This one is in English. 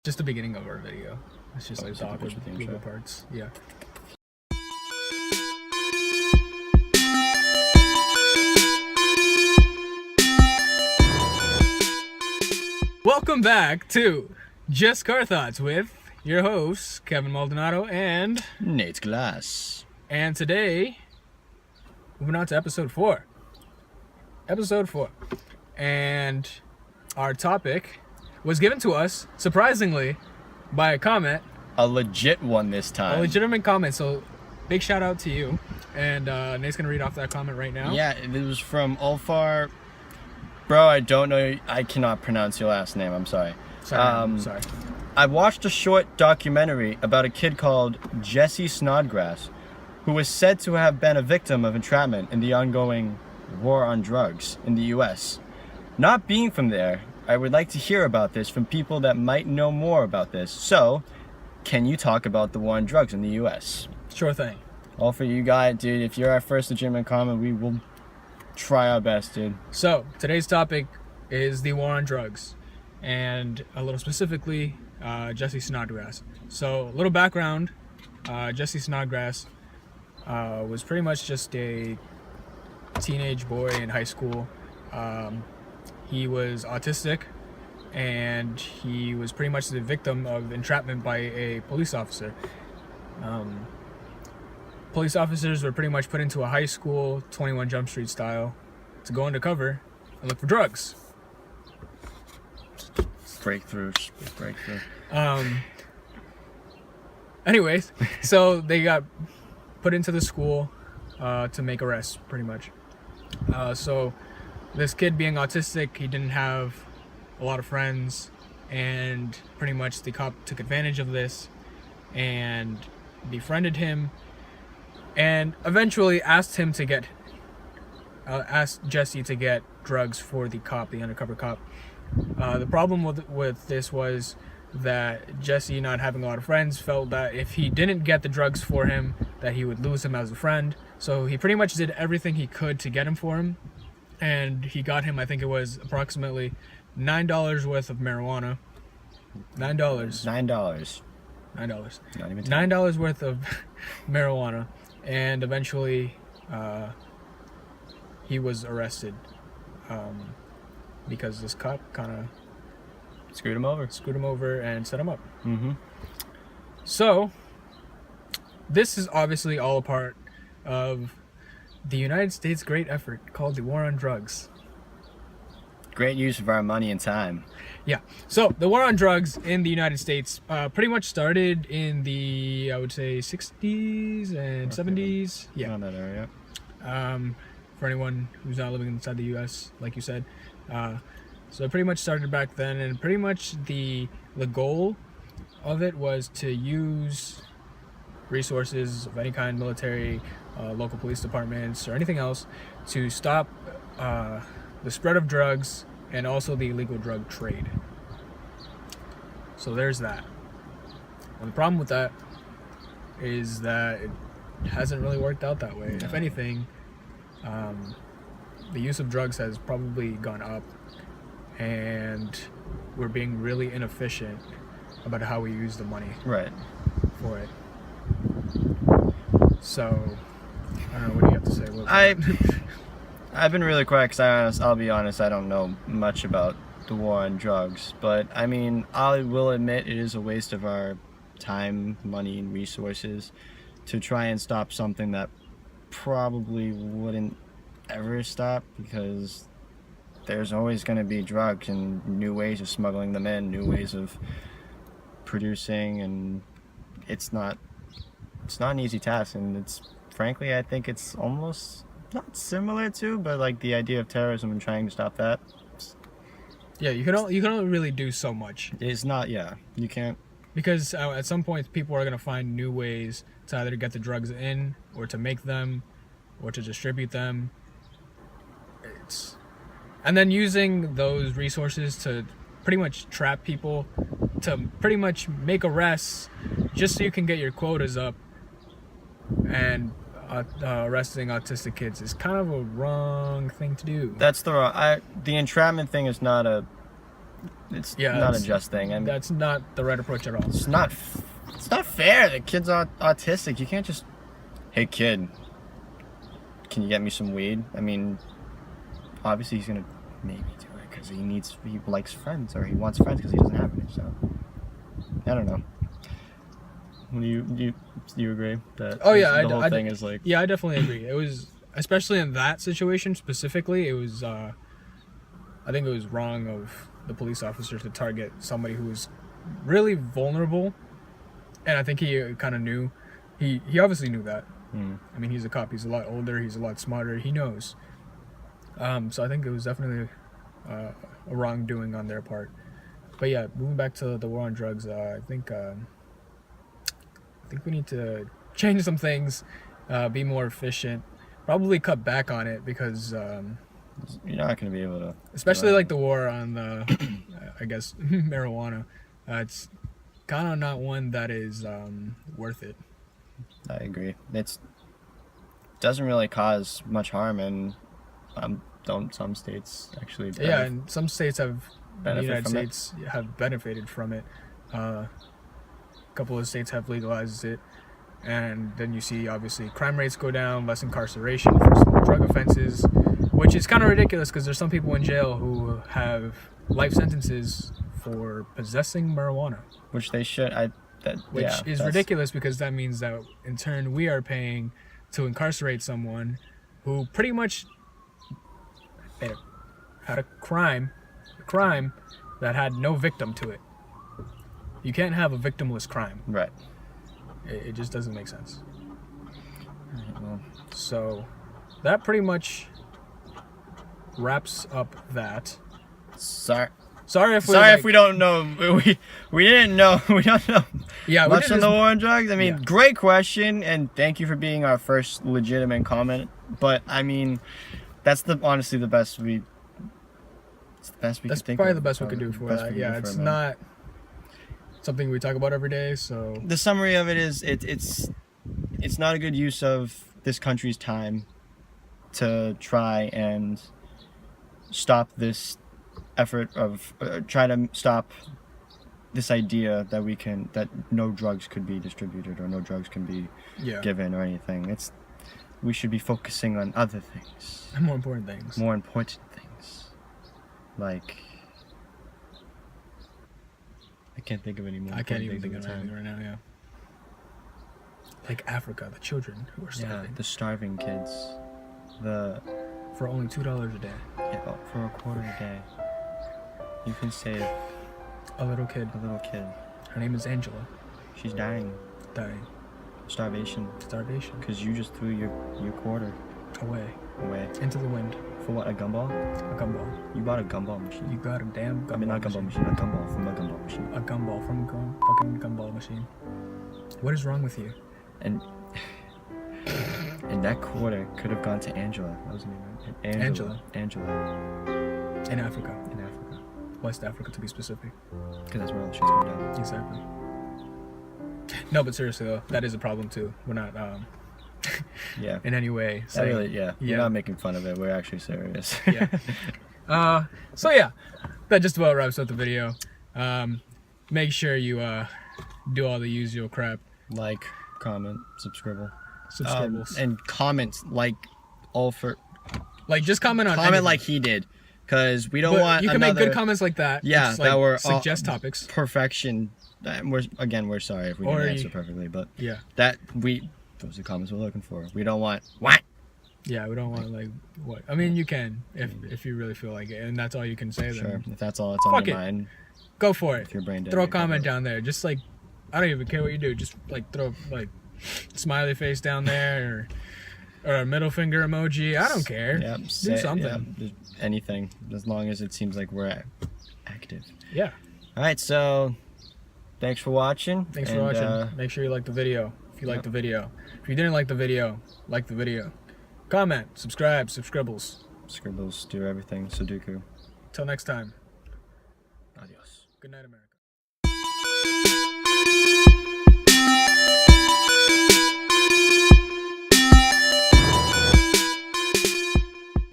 Just the beginning of our video. It's just like the awkward little parts. Yeah. Welcome back to Just Car Thoughts with your hosts, Kevin Maldonado and Nate Glass. And today, moving on to episode 4. Episode 4. And our topic was given to us, surprisingly, by a comment. A legit one this time. A legitimate comment, so big shout out to you. And Nate's going to read off that comment right now. Yeah, it was from Ulfar. Bro, I don't know, I cannot pronounce your last name, I'm sorry. Sorry. I watched a short documentary about a kid called Jesse Snodgrass, who was said to have been a victim of entrapment in the ongoing war on drugs in the U.S. Not being from there, I would like to hear about this from people that might know more about this. So, can you talk about the war on drugs in the U.S.? Sure thing. All for you guys, dude. If you're our first legitimate comment, we will try our best, dude. So, today's topic is the war on drugs. And a little specifically, Jesse Snodgrass. So, a little background. Jesse Snodgrass was pretty much just a teenage boy in high school. He was autistic, and he was pretty much the victim of entrapment by a police officer. Police officers were pretty much put into a high school, 21 Jump Street style, to go undercover and look for drugs. Breakthrough. Anyways, so they got put into the school to make arrests, pretty much. So this kid, being autistic, he didn't have a lot of friends, and pretty much the cop took advantage of this and befriended him, and eventually asked Jesse to get drugs for the undercover cop. The problem with this was that Jesse, not having a lot of friends, felt that if he didn't get the drugs for him, that he would lose him as a friend. So he pretty much did everything he could to get him for him. And he got him, I think it was approximately $9 worth of marijuana. $9. $9. Not even $10. $9 worth of marijuana. And eventually he was arrested because this cop kind of Screwed him over and set him up. Mm-hmm. So this is obviously all a part of the United States' great effort called the war on drugs. Great use of our money and time. Yeah. So the war on drugs in the United States pretty much started in the, I would say, 60s and 70s. Yeah. Around that area. For anyone who's not living inside the U.S., like you said. So it pretty much started back then, and pretty much the goal of it was to use resources of any kind, military, local police departments, or anything else, to stop the spread of drugs and also the illegal drug trade. So there's that. And the problem with that is that it hasn't really worked out that way. No. If anything, the use of drugs has probably gone up, and we're being really inefficient about how we use the money for it. So, I don't know, what do you have to say? I've been really quiet because I'll be honest, I don't know much about the war on drugs. But, I mean, I will admit it is a waste of our time, money, and resources to try and stop something that probably wouldn't ever stop, because there's always going to be drugs and new ways of smuggling them in, new ways of producing, and it's not an easy task. And it's, frankly, I think it's almost not similar to, but like the idea of terrorism and trying to stop that. Yeah, you can only really do so much. It's not, yeah, you can't. Because at some point, people are going to find new ways to either get the drugs in, or to make them, or to distribute them. And then using those resources to pretty much trap people, to pretty much make arrests just so you can get your quotas up, and arresting autistic kids is kind of a wrong thing to do. That's the entrapment thing is not a it's Yeah, not a that's- just thing. I mean, That's not the right approach at all. it's not fair. The kid's autistic. You can't just, hey kid, can you get me some weed? I mean, obviously he's gonna maybe do it because he likes friends, or he wants friends because he doesn't have any. So I don't know. Do you agree that Oh yeah, the whole thing is like, yeah, I definitely agree. It was, especially in that situation specifically, it was I think it was wrong of the police officer to target somebody who was really vulnerable, and I think he kind of knew. He obviously knew that. I mean, he's a cop. He's a lot older. He's a lot smarter. He knows. So I think it was definitely a wrongdoing on their part. But yeah, moving back to the war on drugs, I think we need to change some things, be more efficient, probably cut back on it because you're not going to be able to. Especially like the war on I guess marijuana. It's kind of not one that is worth it. I agree. It doesn't really cause much harm, and don't some states actually? Yeah, and some states have in the United from States have benefited from it. A couple of states have legalized it, and then you see obviously crime rates go down, less incarceration for small drug offenses, which is kind of ridiculous because there's some people in jail who have life sentences for possessing marijuana, which they should. Is ridiculous because that means that in turn we are paying to incarcerate someone who pretty much had a crime that had no victim to it. You can't have a victimless crime. Right. It just doesn't make sense. Right, well. So that pretty much wraps up that. Sorry if we don't know. We didn't know. We don't know much on the war on drugs. I mean, great question, and thank you for being our first legitimate comment. But I mean, that's honestly the best we. It's the best we could think of. That's probably the best we could do for that. Yeah, it's not something we talk about every day. So the summary of it is, it's not a good use of this country's time to try and stop this effort of try to stop this idea that no drugs could be distributed or no drugs can be given or anything. We should be focusing on other things. More important things. Like, I can't think of any more. I can't even think of anything right now. Yeah. Like Africa, the children who are starving. Yeah, the starving kids. For only $2 a day. Yeah, for a quarter a day. You can save a little kid. Her name is Angela. She's dying. Starvation. Because you just threw your quarter away. Into the wind. For what? A gumball? A gumball. You bought a gumball machine. You got a damn gumball. Not gumball machine. A gumball from a gumball machine. A gumball from a fucking gumball machine. What is wrong with you? And that quarter could have gone to Angela. That was her name, right? Angela. In Africa. West Africa, to be specific. Because that's where all the shit's going down. Exactly. No, but seriously though, that is a problem too. We're not in any way saying, We're not making fun of it. We're actually serious. So yeah, that just about wraps up the video. Make sure you do all the usual crap. Like, comment, subscribe. And comments just comment on anything. Like he did. Because we don't want you can make good comments like that. Yeah, that were suggest topics. Perfection. We're sorry if we didn't answer perfectly, but those are comments we're looking for. We don't want what? Yeah, we don't want like what. I mean, you can if you really feel like it, and that's all you can say. Sure, then if that's all that's on your mind, go for it. If you're brain dead, throw a comment down there. Just like, I don't even care what you do. Just like throw like smiley face down there or a middle finger emoji. I don't care. Yeah, do something. Yeah, anything, as long as it seems like we're active. Yeah. All right, so thanks for watching. Make sure you like the video if you like the video. If you didn't like the video, like the video. Comment, subscribe, scribbles. Scribbles do everything. Sudoku. Till next time. Adios. Good night, America.